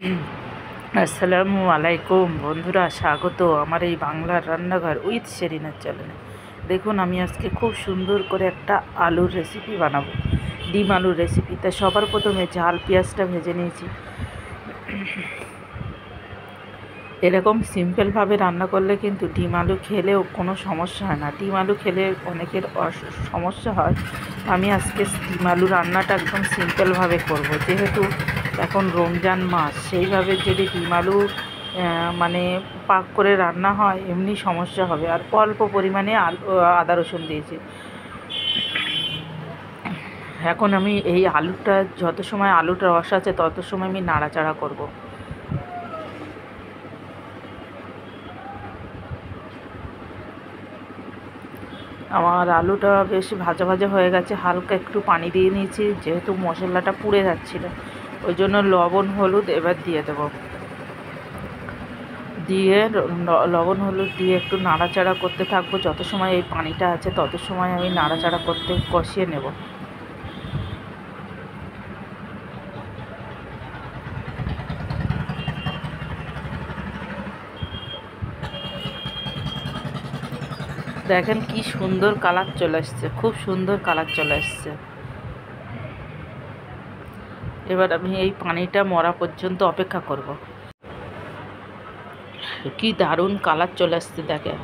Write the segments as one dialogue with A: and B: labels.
A: হুম, আসসালামু আলাইকুম বন্ধুরা, স্বাগত আমার এই বাংলার রান্নাঘর উইথ শেরিনার চ্যানেলে। দেখুন, আমি আজকে খুব সুন্দর করে একটা আলুর রেসিপি বানাবো, ডিম আলুর রেসিপি। তাই সবার প্রথমে ঝাল পেঁয়াজটা ভেজে নিয়েছি। এরকম সিম্পলভাবে রান্না করলে কিন্তু ডিম আলু খেলেও কোনো সমস্যা হয় না। ডিম আলু খেলে অনেকের সমস্যা হয়। আমি আজকে ডিম আলু রান্নাটা একদম সিম্পলভাবে করব, যেহেতু এখন রমজান মাস। সেইভাবে যদি ডিম আলু মানে পাক করে রান্না হয়, এমনি সমস্যা হবে। আর অল্প পরিমাণে আদা রসুন দিয়েছি। এখন আমি এই আলুটা, যত সময় আলুটা রস আছে তত সময় আমি নাড়াচাড়া করব। আমার আলুটা বেশ ভাজা ভাজা হয়ে গেছে। হালকা একটু পানি দিয়ে নিয়েছি, যেহেতু মশলাটা পুড়ে যাচ্ছিল। ওই জন্য লবণ হলুদ এবার দিয়ে দেবো। দিয়ে লবণ হলুদ দিয়ে একটু নাড়াচাড়া করতে থাকবো। যত সময় এই পানিটা আছে তত সময় আমি নাড়াচাড়া করতে কষিয়ে নেব। দেখেন কি সুন্দর কালার চলে আসছে, খুব সুন্দর কালার চলে আসছে। এবার আমি এই পানিটা মরা পর্যন্ত অপেক্ষা করব। কি দারুণ কালার চলে আসছে দেখেন।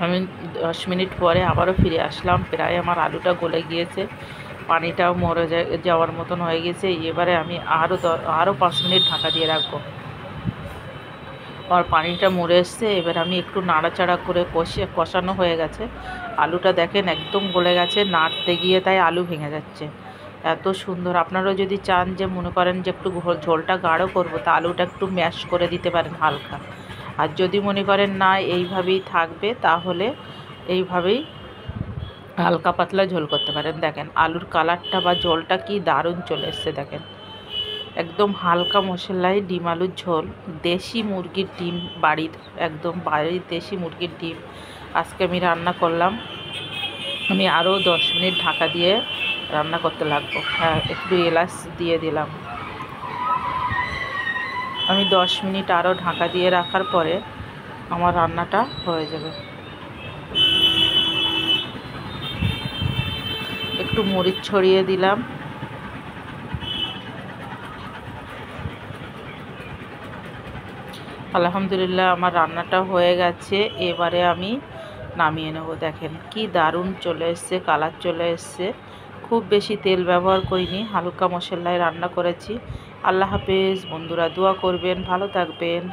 A: আমি 10 মিনিট পরে আবারও ফিরে আসলাম। প্রায় আমার আলুটা গলে গিয়েছে, পানিটাও মরে যাওয়ার মতন হয়ে গেছে। এবারে আমি আরও 5 মিনিট ঢাকা দিয়ে রাখবো। আর পানিটা মরে এসছে। এবার আমি একটু নাড়াচাড়া করে কষানো হয়ে গেছে। আলুটা দেখেন একদম গলে গেছে, নাড়তে গিয়ে তাই আলু ভেঙে যাচ্ছে। এত সুন্দর। আপনারাও যদি চান যে মনে করেন যে একটু ঝোলটা গাঢ় করবো, তা আলুটা একটু ম্যাশ করে দিতে পারেন হালকা। আর যদি মনে করেন না এইভাবেই থাকবে, তাহলে এইভাবেই হালকা পাতলা ঝোল করতে পারেন। দেখেন আলুর কালারটা বা ঝোলটা কি দারুণ চলে এসছে দেখেন। একদম হালকা মশলায় ডিম আলুর ঝোল। দেশি মুরগির ডিম, বাড়ির দেশি মুরগির ডিম আজকে আমি রান্না করলাম। আমি আরও 10 মিনিট ঢাকা দিয়ে রান্না করতে লাগবো। হ্যাঁ, একটু এলাচ দিয়ে দিলাম। আমি 10 মিনিট আরও ঢাকা দিয়ে রাখার পরে আমার রান্নাটা হয়ে যাবে। একটু মরিচ ছড়িয়ে দিলাম। আলহামদুলিল্লাহ, আমার রান্নাটা হয়ে গেছে। এবারে আমি নামিয়ে নেব। দেখেন কি দারুণ চলে এসছে, কালার চলে এসছে। খুব বেশি তেল ব্যবহার করিনি, হালকা মশলায় রান্না করেছি। আল্লাহ হাফেজ বন্ধুরা, দোয়া করবেন, ভালো থাকবেন।